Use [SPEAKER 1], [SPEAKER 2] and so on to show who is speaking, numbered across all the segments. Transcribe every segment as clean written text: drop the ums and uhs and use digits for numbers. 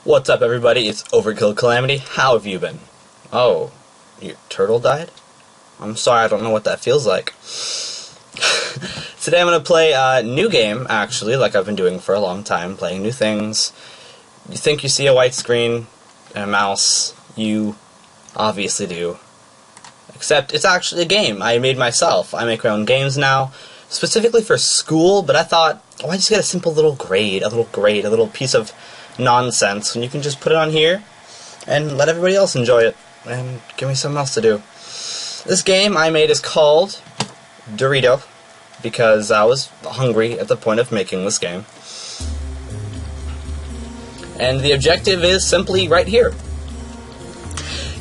[SPEAKER 1] What's up, everybody? It's Overkill Calamity. How have you been? Oh, your turtle died? I'm sorry, I don't know what that feels like. Today I'm going to play a new game, actually, like I've been doing for a long time, playing new things. You think you see a white screen and a mouse, you obviously do. Except it's actually a game I made myself. I make my own games now, specifically for school, but I thought, why just get a simple little grade, a little piece of nonsense, when you can just put it on here and let everybody else enjoy it and give me something else to do. This game I made is called Dorito because I was hungry at the point of making this game. And the objective is simply right here.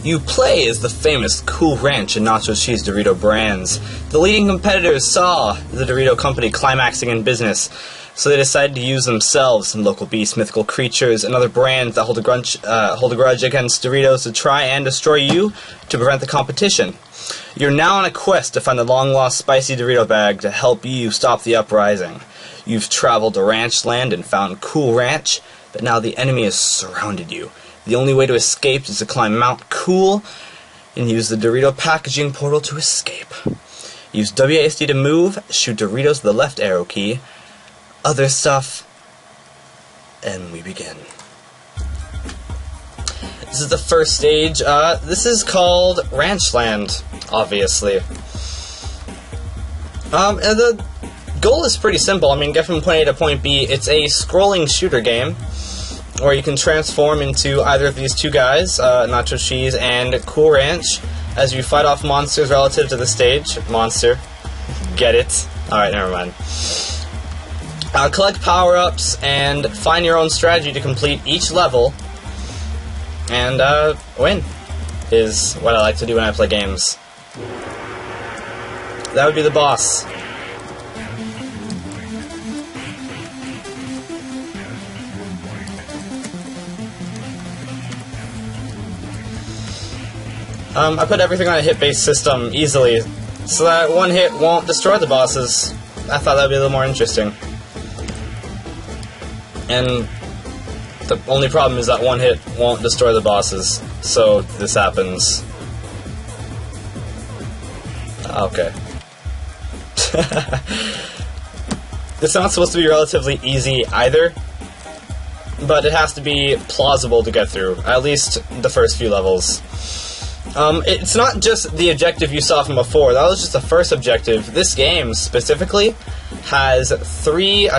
[SPEAKER 1] You play as the famous Cool Ranch and Nacho Cheese Dorito brands. The leading competitors saw the Dorito company climaxing in business, so they decided to use themselves and local beasts, mythical creatures, and other brands that hold a grudge against Doritos to try and destroy you to prevent the competition. You're now on a quest to find the long-lost spicy Dorito bag to help you stop the uprising. You've traveled to Ranchland and found Cool Ranch, but now the enemy has surrounded you. The only way to escape is to climb Mount Cool and use the Dorito packaging portal to escape. Use WASD to move, shoot Doritos with the left arrow key, other stuff, and we begin. This is the first stage. This is called Ranchland, obviously. And the goal is pretty simple. I mean, get from point A to point B. It's a scrolling shooter game where you can transform into either of these two guys, Nacho Cheese and Cool Ranch, as you fight off monsters relative to the stage. Monster. Get it? Alright, never mind. Collect power-ups and find your own strategy to complete each level, and win, is what I like to do when I play games. That would be the boss. I put everything on a hit-based system easily, so that one hit won't destroy the bosses. I thought that would be a little more interesting. And the only problem is that one hit won't destroy the bosses, so this happens. Okay. It's not supposed to be relatively easy either, but it has to be plausible to get through, at least the first few levels. It's not just the objective you saw from before. That was just the first objective. This game, specifically, has three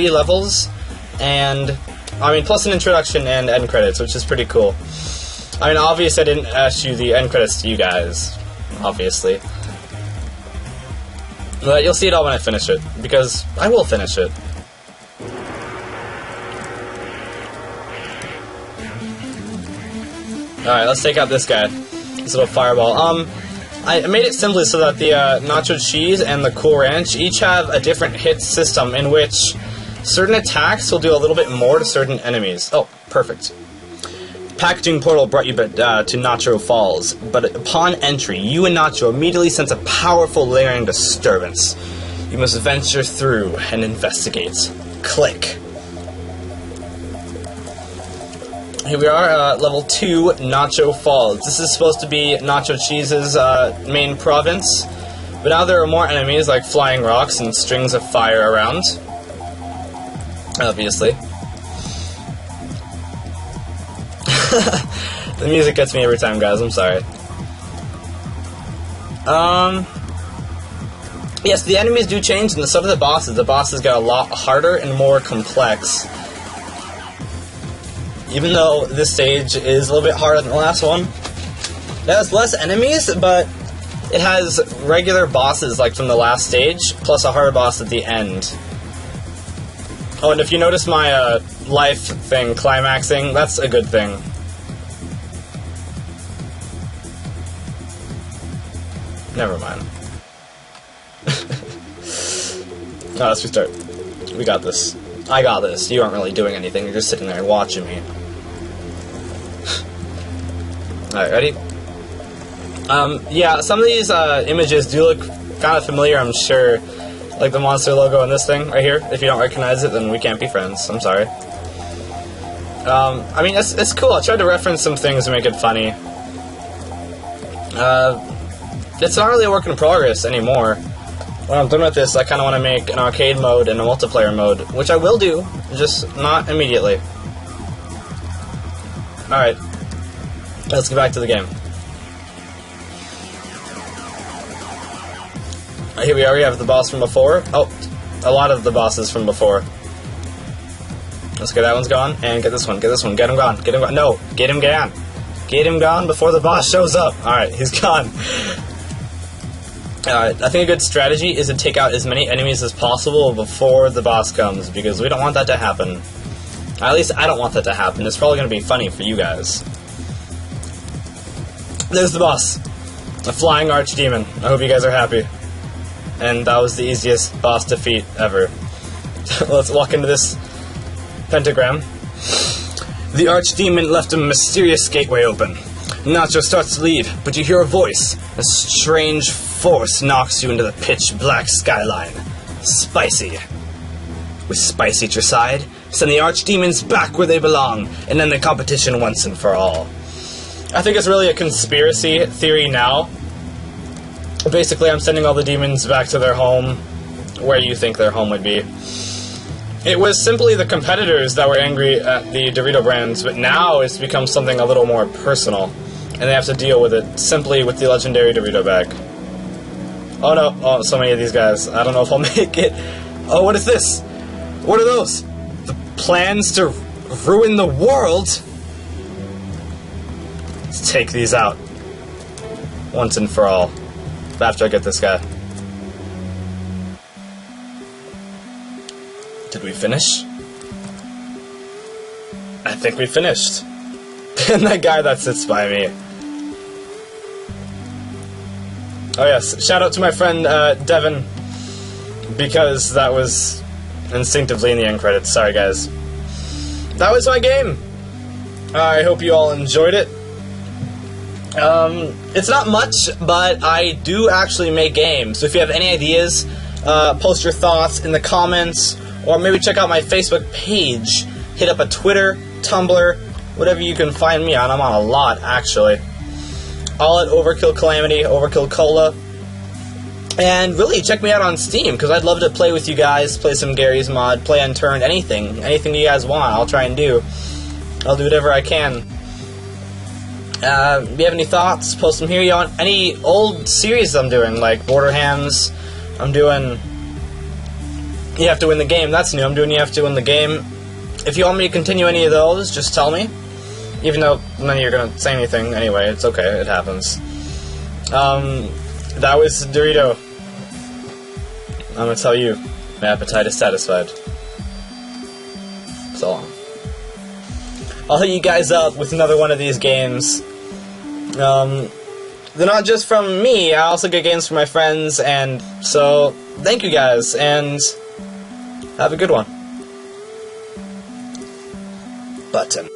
[SPEAKER 1] levels, and, I mean, plus an introduction and end credits, which is pretty cool. I mean, obviously I didn't issue the end credits to you guys, obviously. But you'll see it all when I finish it, because I will finish it. Alright, let's take out this guy. This little fireball. I made it simply so that the Nacho Cheese and the Cool Ranch each have a different hit system in which certain attacks will do a little bit more to certain enemies. Oh, perfect. Packaging portal brought you to Nacho Falls, but upon entry, you and Nacho immediately sense a powerful layering disturbance. You must venture through and investigate. Click. Here we are, level 2, Nacho Falls. This is supposed to be Nacho Cheese's main province, but now there are more enemies like flying rocks and strings of fire around. Obviously. The music gets me every time, guys, I'm sorry. Yes, the enemies do change, and so do the bosses. The bosses get a lot harder and more complex. Even though this stage is a little bit harder than the last one. It has less enemies, but it has regular bosses like from the last stage, plus a harder boss at the end. Oh, and if you notice my life thing climaxing, that's a good thing. Never mind. No, let's restart. We got this. I got this. You aren't really doing anything. You're just sitting there and watching me. Alright, ready? Yeah, some of these images do look kind of familiar, I'm sure. Like the monster logo on this thing right here. If you don't recognize it, then we can't be friends. I'm sorry. I mean, it's cool. I tried to reference some things to make it funny. It's not really a work in progress anymore. When I'm done with this, I kind of want to make an arcade mode and a multiplayer mode, which I will do, just not immediately. Alright, let's get back to the game. Here we are, we have the boss from before. Oh, a lot of the bosses from before. Let's get that one's gone, and get this one, get him gone, get him gone. No, get him gone. Get him gone before the boss shows up. Alright, he's gone. I think a good strategy is to take out as many enemies as possible before the boss comes, because we don't want that to happen. At least I don't want that to happen. It's probably going to be funny for you guys. There's the boss. A flying archdemon. I hope you guys are happy. And that was the easiest boss defeat ever. Let's walk into this pentagram. The archdemon left a mysterious gateway open. Nacho starts to leave, but you hear a voice. A strange force knocks you into the pitch-black skyline. Spicy. With Spicy at your side, send the archdemons back where they belong, and end the competition once and for all. I think it's really a conspiracy theory now. Basically, I'm sending all the demons back to their home, where you think their home would be. It was simply the competitors that were angry at the Dorito brands, but now it's become something a little more personal, and they have to deal with it simply with the legendary Dorito bag. Oh no, oh, so many of these guys. I don't know if I'll make it. Oh, what is this? What are those? The plans to ruin the world? Let's take these out. Once and for all. After I get this guy. Did we finish? I think we finished. And that guy that sits by me. Oh yes, shout out to my friend Devin, because that was instinctively in the end credits. Sorry guys. That was my game. I hope you all enjoyed it. It's not much, but I do actually make games. So if you have any ideas, post your thoughts in the comments, or maybe check out my Facebook page. Hit up a Twitter, Tumblr, whatever you can find me on. I'm on a lot, actually. All at Overkill Calamity, Overkill Cola. And really, check me out on Steam, because I'd love to play with you guys, play some Gary's Mod, play Unturned, anything. Anything you guys want, I'll try and do. I'll do whatever I can. If you have any thoughts, post them here. You want any old series I'm doing, like Borderhands, I'm doing You Have to Win the Game, that's new, I'm doing You Have to Win the Game. If you want me to continue any of those, just tell me. Even though none of you are going to say anything anyway, it's okay, it happens. That was Dorito. I'm going to tell you, my appetite is satisfied. So long. I'll hit you guys up with another one of these games. They're not just from me, I also get games from my friends, and so, thank you guys, and have a good one. Button.